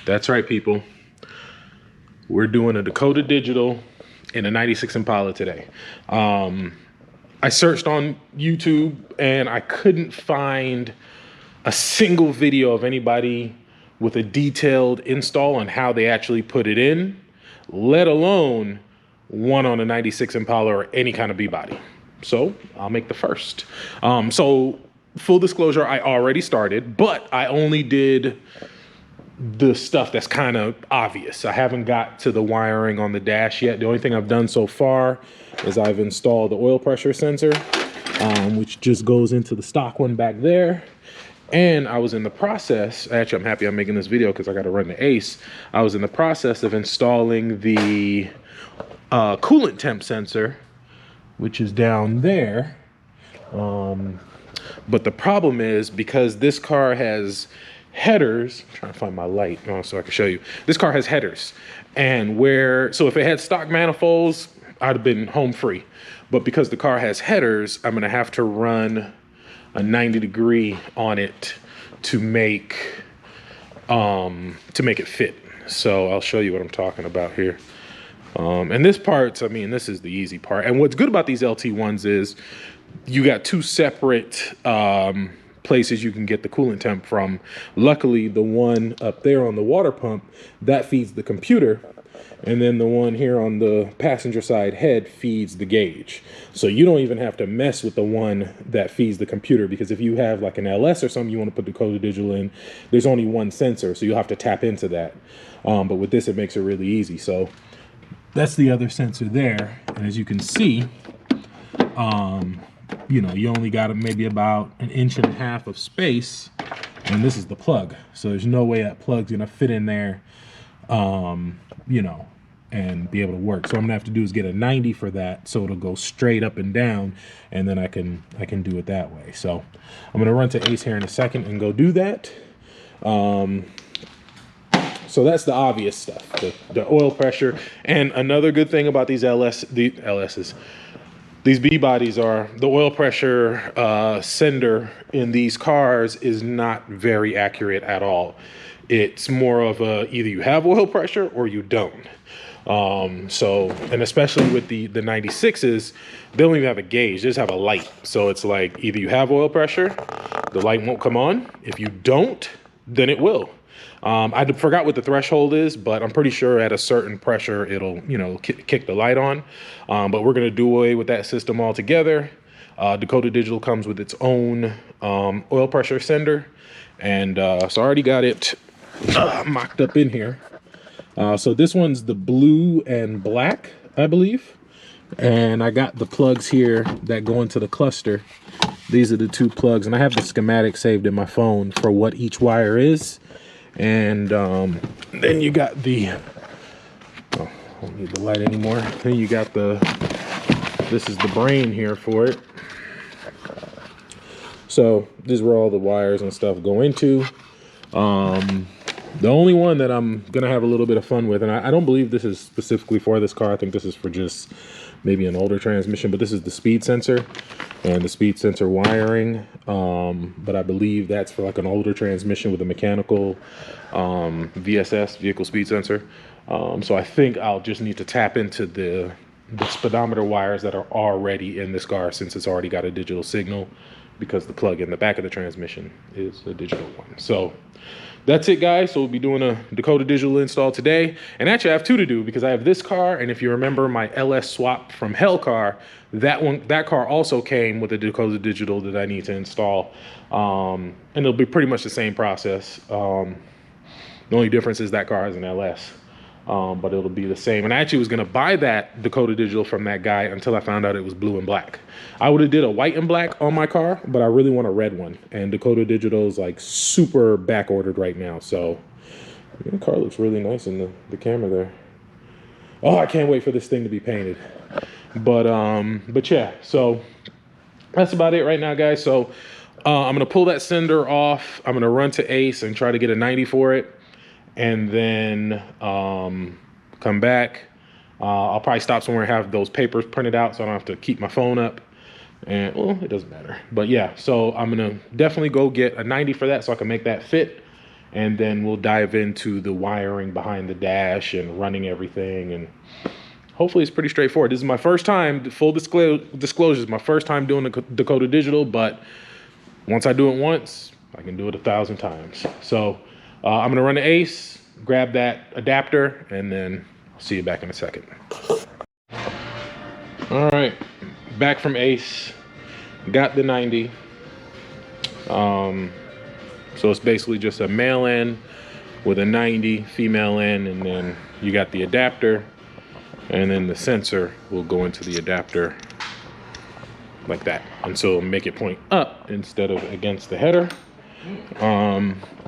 That's right, people. We're doing a Dakota Digital in a 96 Impala today. I searched on YouTube and I couldn't find a single video of anybody with a detailed install on how they actually put it in, let alone one on a 96 Impala or any kind of B-body. So I'll make the first. So full disclosure, I already started, but I only did the stuff that's kind of obvious. I haven't got to the wiring on the dash yet. The only thing I've done so far is I've installed the oil pressure sensor, which just goes into the stock one back there. And I was in the process, actually I'm happy I'm making this video because I got to run the ACE. I was in the process of installing the coolant temp sensor, which is down there. But the problem is, because this car has headers, I'm trying to find my light so I can show you. This car has headers, and so if it had stock manifolds, I'd have been home free. But because the car has headers, I'm gonna have to run a 90-degree on it to make it fit. So I'll show you what I'm talking about here. And this part, I mean, this is the easy part. And what's good about these LT1s is you got two separate places you can get the coolant temp from. Luckily, the one up there on the water pump, that feeds the computer. And then the one here on the passenger side head feeds the gauge. So you don't even have to mess with the one that feeds the computer, because if you have like an LS or something you want to put Dakota Digital in, there's only one sensor, so you'll have to tap into that. But with this, it makes it really easy. So that's the other sensor there. And as you can see, you know, you only got maybe about 1.5 inches of space, and this is the plug. So there's no way that plug's gonna fit in there, you know, and be able to work. So I'm gonna have to do is get a 90 for that, so it'll go straight up and down, and then I can do it that way. So I'm gonna run to ACE here in a second and go do that. So that's the obvious stuff, the oil pressure. And another good thing about these LSs, these B-bodies are the oil pressure sender in these cars is not very accurate at all. It's more of either you have oil pressure or you don't. So, and especially with the 96s, they don't even have a gauge, they just have a light. So it's like either you have oil pressure, the light won't come on. If you don't, then it will. I forgot what the threshold is, but I'm pretty sure at a certain pressure, it'll, you know, kick the light on. But we're going to do away with that system altogether. Dakota Digital comes with its own oil pressure sender. And so I already got it mocked up in here. So this one's the blue and black, I believe. And I got the plugs here that go into the cluster. These are the two plugs, and I have the schematic saved in my phone for what each wire is. And then you got the, oh, I don't need the light anymore. Then you got this is the brain here for it. So this is where all the wires and stuff go into. The only one that I'm gonna have a little bit of fun with, and I don't believe this is specifically for this car, I think this is for just maybe an older transmission, but this is the speed sensor and the speed sensor wiring. But I believe that's for like an older transmission with a mechanical VSS, vehicle speed sensor. So I think I'll just need to tap into the speedometer wires that are already in this car, since it's already got a digital signal, because the plug in the back of the transmission is a digital one. So that's it, guys. So we'll be doing a Dakota Digital install today. And actually I have two to do, because I have this car, and if you remember my LS swap from Hell car, that car also came with a Dakota Digital that I need to install. And it'll be pretty much the same process. The only difference is that car has an LS. But it'll be the same. And I actually was gonna buy that Dakota Digital from that guy until I found out it was blue and black. I would have did a white and black on my car, but I really want a red one. And Dakota Digital is like super back ordered right now. So the car looks really nice in the camera there. Oh, I can't wait for this thing to be painted. But yeah, so that's about it right now, guys. So I'm gonna pull that sender off. I'm gonna run to ACE and try to get a 90 for it. And then come back. I'll probably stop somewhere and have those papers printed out, so I don't have to keep my phone up. And well, it doesn't matter. But yeah, so I'm gonna definitely go get a 90 for that, so I can make that fit. and then we'll dive into the wiring behind the dash and running everything, and hopefully it's pretty straightforward. This is my first time, full disclosure, is my first time doing the Dakota Digital, but once I do it once, I can do it 1,000 times. So I'm gonna run the Ace, grab that adapter, and then I'll see you back in a second. All right, back from Ace, got the 90. So it's basically just a male end with a 90 female end, and then you got the adapter, and then the sensor will go into the adapter like that, and so make it point up instead of against the header.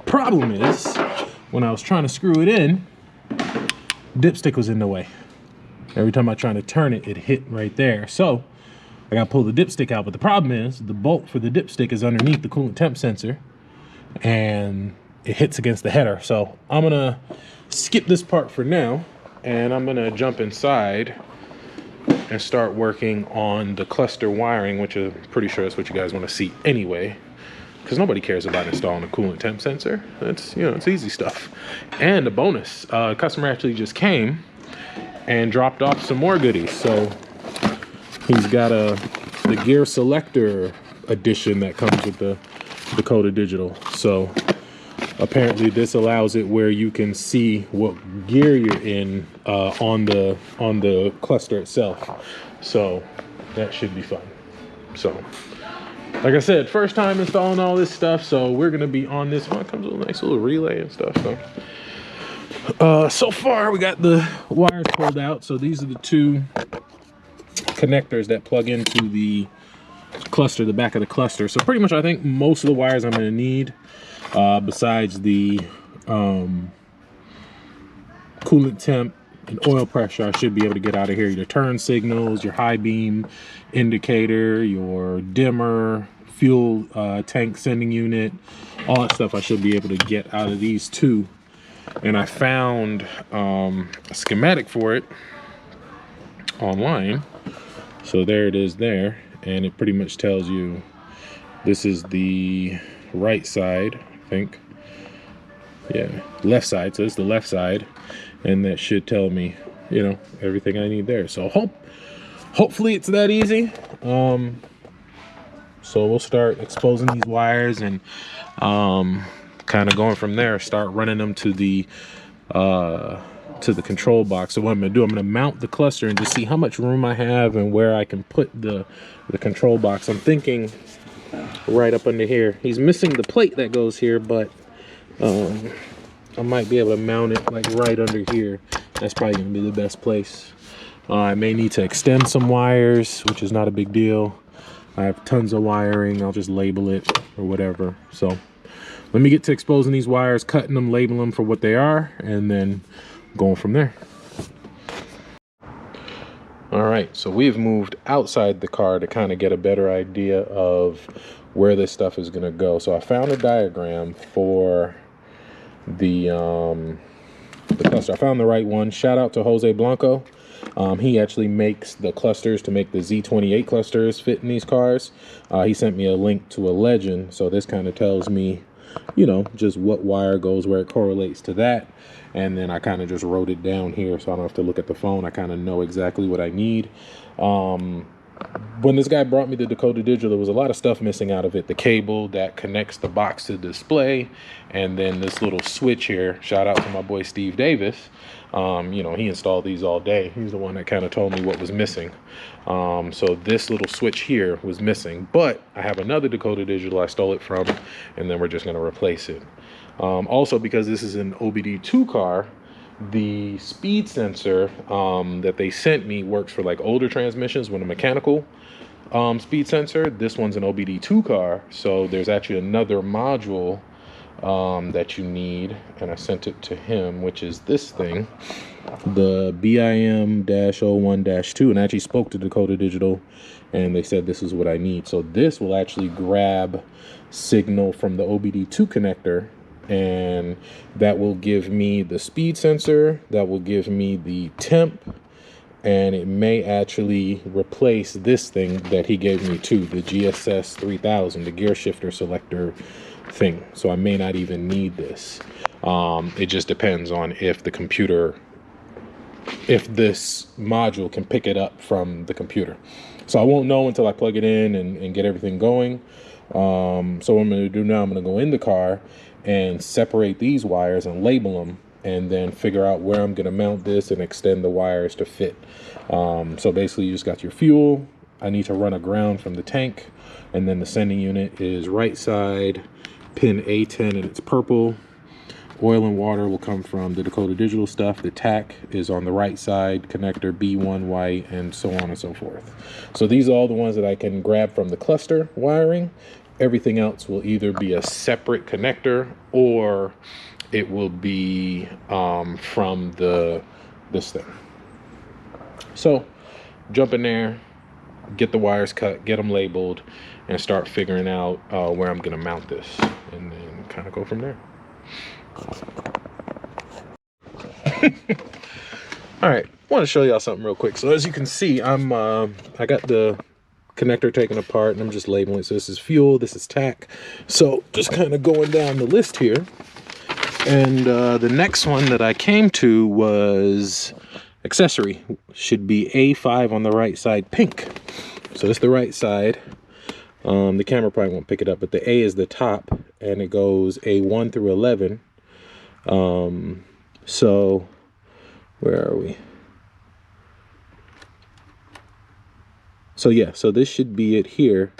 Problem is, when I was trying to screw it in, dipstick was in the way. Every time I try to turn it, it hit right there. So I gotta pull the dipstick out, but the problem is the bolt for the dipstick is underneath the coolant temp sensor, and it hits against the header. So I'm gonna skip this part for now, and I'm gonna jump inside and start working on the cluster wiring, which I'm pretty sure that's what you guys want to see anyway, because nobody cares about installing a coolant temp sensor. It's, you know, it's easy stuff. And a bonus, a customer actually just came and dropped off some more goodies. So he's got the gear selector edition that comes with the Dakota Digital. So apparently this allows it where you can see what gear you're in on the cluster itself. So that should be fun. So like I said, first time installing all this stuff, so we're gonna be on this. Oh, it comes with a nice little relay and stuff. So far we got the wires pulled out. So these are the two connectors that plug into the cluster, the back of the cluster. So pretty much I think most of the wires I'm gonna need, besides the coolant temp and oil pressure, I should be able to get out of here. Your turn signals, your high beam indicator, your dimmer, fuel tank sending unit, all that stuff I should be able to get out of these two. And I found a schematic for it online. So there it is there, and it pretty much tells you this is the right side, I think. Yeah, left side, so it's the left side, and that should tell me, you know, everything I need there. So hopefully it's that easy. So we'll start exposing these wires and kind of going from there, start running them to the control box. So what I'm gonna do, I'm gonna mount the cluster and just see how much room I have and where I can put the control box. I'm thinking right up under here. He's missing the plate that goes here, but I might be able to mount it like right under here. That's probably gonna be the best place. I may need to extend some wires, which is not a big deal. I have tons of wiring. I'll just label it or whatever. So let me get to exposing these wires, cutting them, labeling them for what they are, and then going from there. All right, so we've moved outside the car to kind of get a better idea of where this stuff is gonna go. So I found a diagram for the cluster. I found the right one. Shout out to Jose Blanco. He actually makes the clusters to make the Z28 clusters fit in these cars. He sent me a link to a Legend, so this kind of tells me, you know, just what wire goes where it correlates to that. And then I kind of just wrote it down here so I don't have to look at the phone. I kind of know exactly what I need. When this guy brought me the Dakota Digital, there was a lot of stuff missing out of it. The cable that connects the box to the display, and then this little switch here. Shout out to my boy Steve Davis. You know, he installed these all day. He's the one that kind of told me what was missing. So this little switch here was missing, but I have another Dakota Digital I stole it from, and then we're just going to replace it. Also, because this is an OBD2 car, the speed sensor that they sent me works for like older transmissions with a mechanical speed sensor. This one's an OBD2 car, so there's actually another module that you need, and I sent it to him, which is this thing, the BIM-01-2, and I actually spoke to Dakota Digital, and they said this is what I need. So this will actually grab signal from the OBD2 connector, and that will give me the speed sensor, that will give me the temp, and it may actually replace this thing that he gave me too, the GSS 3000, the gear shifter selector thing, so I may not even need this. It just depends on if the computer, if this module can pick it up from the computer. So I won't know until I plug it in and get everything going. So what I'm going to do now, I'm going to go in the car and separate these wires and label them, and then figure out where I'm going to mount this and extend the wires to fit. So basically you just got your fuel. I need to run a ground from the tank, and then the sending unit is right side, pin A10, and it's purple. Oil and water will come from the Dakota Digital stuff. The tack is on the right side, connector B1 white, and so on and so forth. So these are all the ones that I can grab from the cluster wiring. Everything else will either be a separate connector, or it will be from this thing. So jump in there, get the wires cut, get them labeled, and start figuring out where I'm going to mount this, and then kind of go from there. All right, I want to show y'all something real quick. So as you can see, I got the connector taken apart, and I'm just labeling it. So this is fuel, this is tack. So just kind of going down the list here, and the next one that I came to was accessory. Should be A5 on the right side, pink. So that's the right side. The camera probably won't pick it up, but the A is the top, and it goes A1 through 11. So where are we? So yeah, so this should be it here.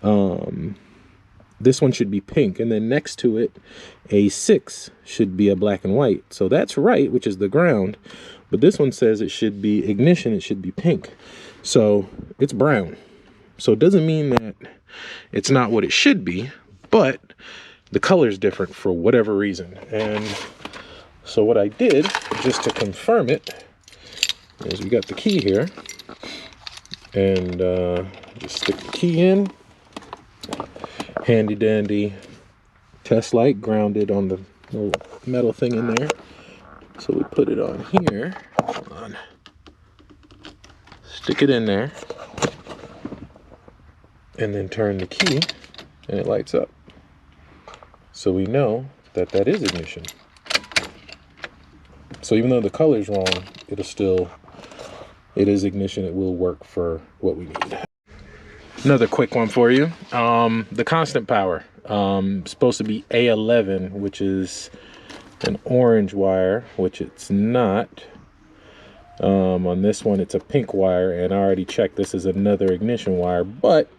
This one should be pink, and then next to it, A6 should be a black and white. So that's right, which is the ground, but this one says it should be ignition, it should be pink. So it's brown. So it doesn't mean that it's not what it should be, but the color is different for whatever reason. And so what I did, just to confirm it, is we got the key here, and just stick the key in, handy dandy test light, grounded on the little metal thing in there. So we put it on here, hold on, stick it in there, and then turn the key, and it lights up. So we know that that is ignition. So even though the color is wrong, it is ignition. It will work for what we need. Another quick one for you. The constant power, supposed to be A11, which is an orange wire, which it's not. On this one, it's a pink wire, and I already checked this is another ignition wire, but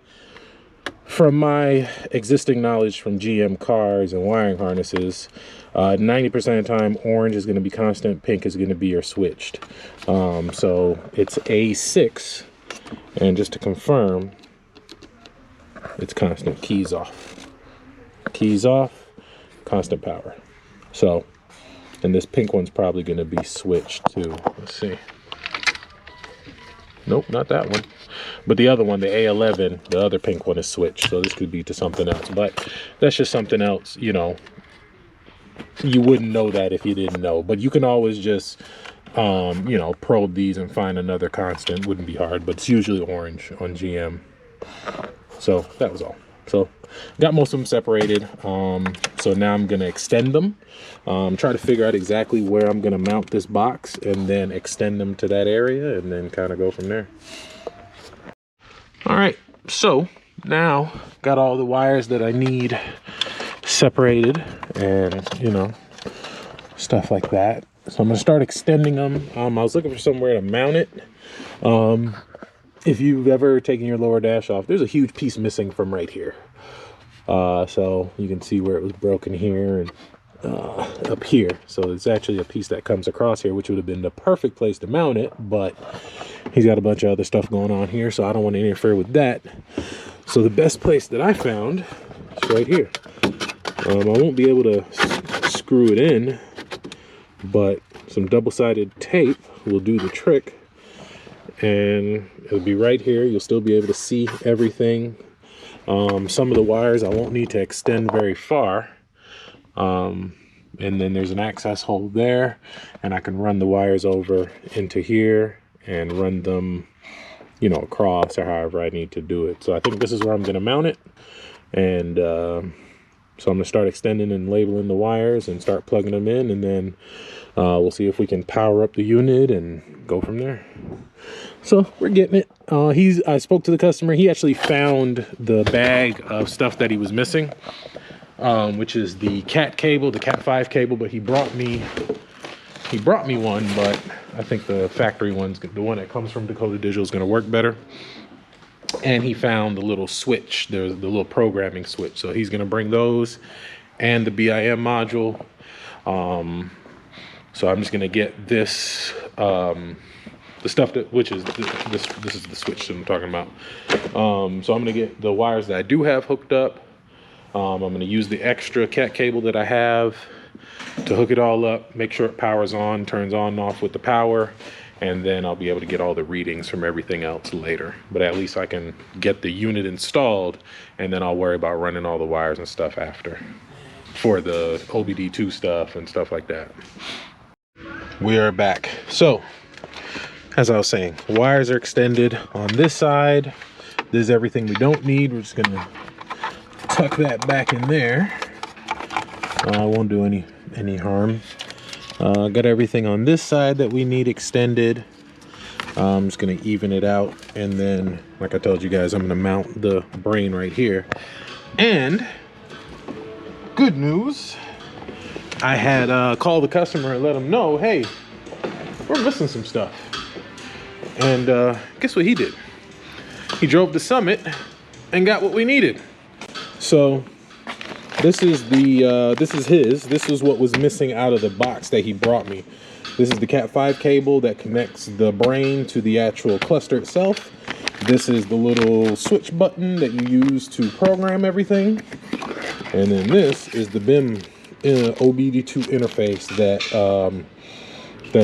from my existing knowledge from GM cars and wiring harnesses, 90% of the time, orange is going to be constant, pink is going to be your switched. So it's A6, and just to confirm, it's constant. Keys off. Keys off, constant power. So, and this pink one's probably going to be switched too. Let's see. Nope, not that one. But the other one, the A11, the other pink one is switched. So this could be to something else. But that's just something else, you know. You wouldn't know that if you didn't know. But you can always just, you know, probe these and find another constant. Wouldn't be hard. But it's usually orange on GM. So that was all. So got most of them separated. So now I'm going to extend them. Try to figure out exactly where I'm going to mount this box, and then extend them to that area, and then kind of go from there. All right, so now got all the wires that I need separated, and you know, stuff like that. So I'm gonna start extending them. I was looking for somewhere to mount it. If you've ever taken your lower dash off, there's a huge piece missing from right here. So you can see where it was broken here and up here. So it's actually a piece that comes across here, which would have been the perfect place to mount it, but he's got a bunch of other stuff going on here, so I don't want to interfere with that. So the best place that I found is right here. I won't be able to screw it in, but some double-sided tape will do the trick, and it'll be right here. You'll still be able to see everything. Some of the wires I won't need to extend very far. And then there's an access hole there, and I can run the wires over into here and run them, you know, across or however I need to do it. So I think this is where I'm going to mount it, and So I'm gonna start extending and labeling the wires and start plugging them in, and then we'll see if we can power up the unit and go from there. So we're getting it. I spoke to the customer. He actually found the bag of stuff that he was missing, which is the Cat cable, the Cat 5 cable, but he brought me one, but I think the factory one's, the one that comes from Dakota Digital, is gonna work better. And he found the little switch, the little programming switch. So he's gonna bring those and the BIM module. So I'm just gonna get this, the stuff that, which is this is the switch that I'm talking about. So I'm gonna get the wires that I do have hooked up. I'm gonna use the extra Cat cable that I have to hook it all up, make sure it powers on, turns on and off with the power, and then I'll be able to get all the readings from everything else later. But at least I can get the unit installed, and then I'll worry about running all the wires and stuff after for the OBD2 stuff and stuff like that. We are back. So, as I was saying, wires are extended on this side. This is everything we don't need. We're just gonna tuck that back in there. Won't do any harm. Got everything on this side that we need extended. I'm just gonna even it out, and then, like I told you guys, I'm gonna mount the brain right here. And good news, I had called the customer and let him know, hey, we're missing some stuff. And guess what he did? He drove to Summit and got what we needed. So this is this is what was missing out of the box that he brought me. This is the Cat 5 cable that connects the brain to the actual cluster itself. This is the little switch button that you use to program everything. And then this is the BIM OB2 interface that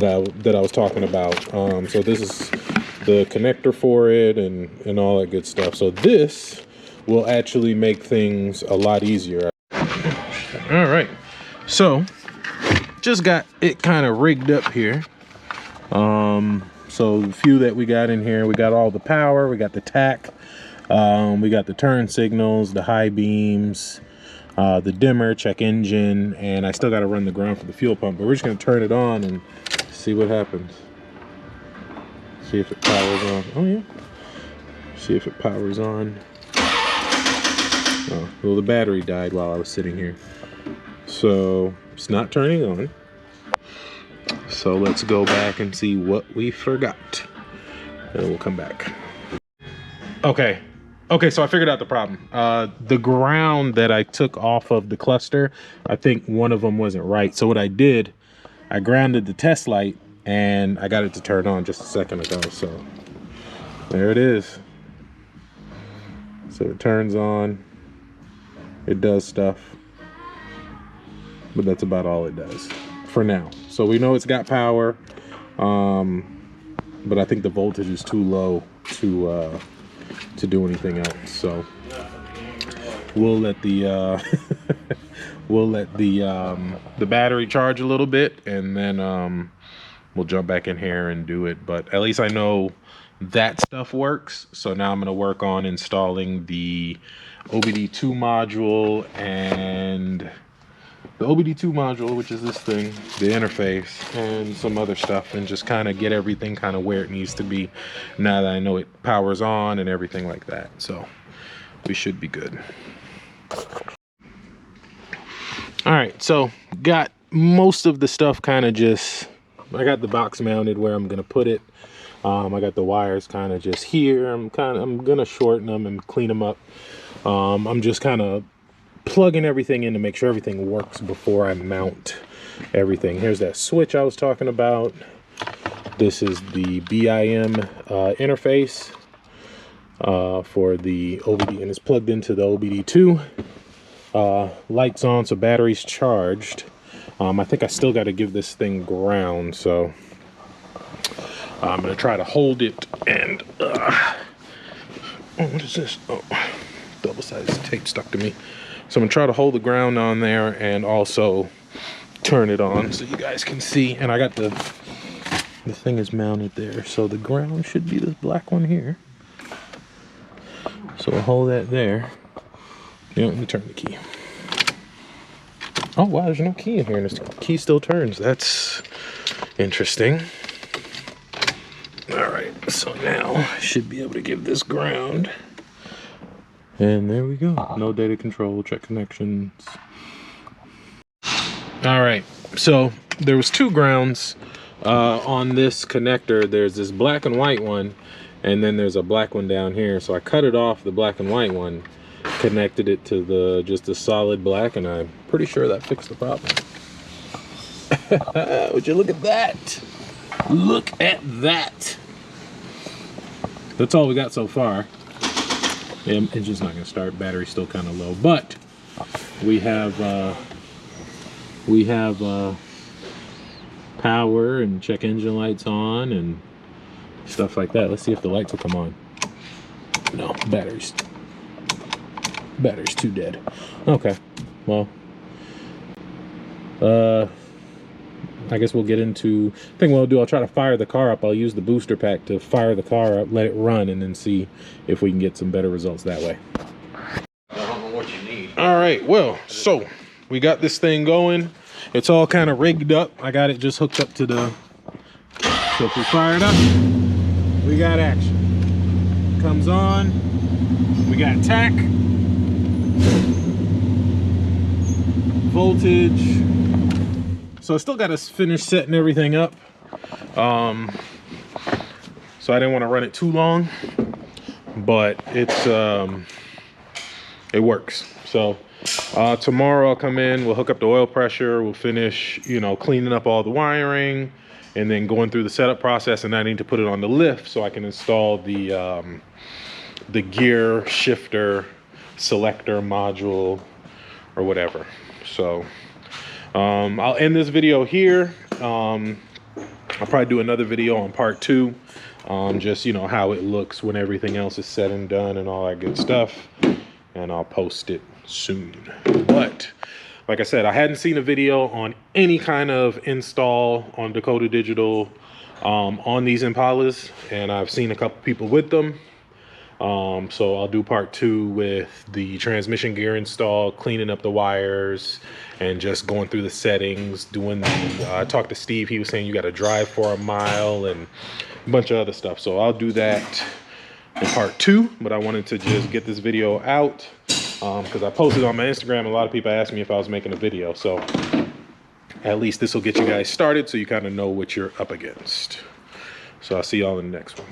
I was talking about. So this is the connector for it and all that good stuff. So this will actually make things a lot easier. All right, so just got it kind of rigged up here. So the few that we got in here, we got all the power, we got the tack, we got the turn signals, the high beams, the dimmer, check engine, and I still got to run the ground for the fuel pump, but we're just going to turn it on and see what happens. See if it powers on. Oh yeah, see if it powers on. Oh, well, the battery died while I was sitting here, so it's not turning on. So let's go back and see what we forgot, and we'll come back. Okay, so I figured out the problem. The ground that I took off of the cluster, I think one of them wasn't right. So what I did, I grounded the test light, and I got it to turn on just a second ago. So there it is. So it turns on. It does stuff, but that's about all it does for now. So we know it's got power, but I think the voltage is too low to do anything else. So we'll let the the battery charge a little bit, and then we'll jump back in here and do it. But at least I know that stuff works. So now I'm going to work on installing the OBD2 module and the OBD2 module, which is this thing, the interface, and some other stuff, and just kind of get everything kind of where it needs to be now that I know it powers on and everything like that. So we should be good. All right, so got most of the stuff kind of just, I got the box mounted where I'm gonna put it. I got the wires kind of just here. I'm gonna shorten them and clean them up. I'm just kind of plugging everything in to make sure everything works before I mount everything. Here's that switch I was talking about. This is the BIM interface for the OBD, and it's plugged into the OBD2. Lights on, so battery's charged. I think I still got to give this thing ground, so I'm gonna try to hold it and what is this? Oh, double-sided tape stuck to me. So I'm gonna try to hold the ground on there and also turn it on so you guys can see. And I got the thing is mounted there, so the ground should be this black one here. So we'll hold that there. Yeah, let me turn the key. Oh wow, there's no key in here, and this key still turns. That's interesting. All right, so now I should be able to give this ground. And there we go. No data control, check connections. All right, so there was 2 grounds on this connector. There's this black and white one, and then there's a black one down here. So I cut it off, the black and white one, connected it to just a solid black, and I'm pretty sure that fixed the problem. Would you look at that? Look at that. That's all we got so far. Engine's not gonna start, battery's still kind of low, but we have power and check engine lights on and stuff like that. Let's see if the lights will come on. No, battery's too dead. Okay, well, I guess we'll get into, I think what I'll do, I'll try to fire the car up. I'll use the booster pack to fire the car up, let it run, and then see if we can get some better results that way. I don't know what you need. All right, well, so we got this thing going. It's all kind of rigged up. I got it just hooked up to the, so if we fire it up, we got action. Comes on, we got tack, voltage. So I still got to finish setting everything up. So I didn't want to run it too long, but it works. So tomorrow I'll come in, we'll hook up the oil pressure, we'll finish, you know, cleaning up all the wiring, and then going through the setup process. And I need to put it on the lift so I can install the gear shifter selector module or whatever. So I'll end this video here. I'll probably do another video on part 2, just, you know, how it looks when everything else is said and done and all that good stuff, and I'll post it soon. But like I said, I hadn't seen a video on any kind of install on Dakota Digital on these Impalas, and I've seen a couple people with them. So I'll do part 2 with the transmission gear install, cleaning up the wires, and just going through the settings, doing the, I talked to Steve, he was saying you got to drive for a mile and a bunch of other stuff. So I'll do that in part 2, but I wanted to just get this video out because I posted on my Instagram. A lot of people asked me if I was making a video. So at least this will get you guys started so you kind of know what you're up against. So I'll see y'all in the next one.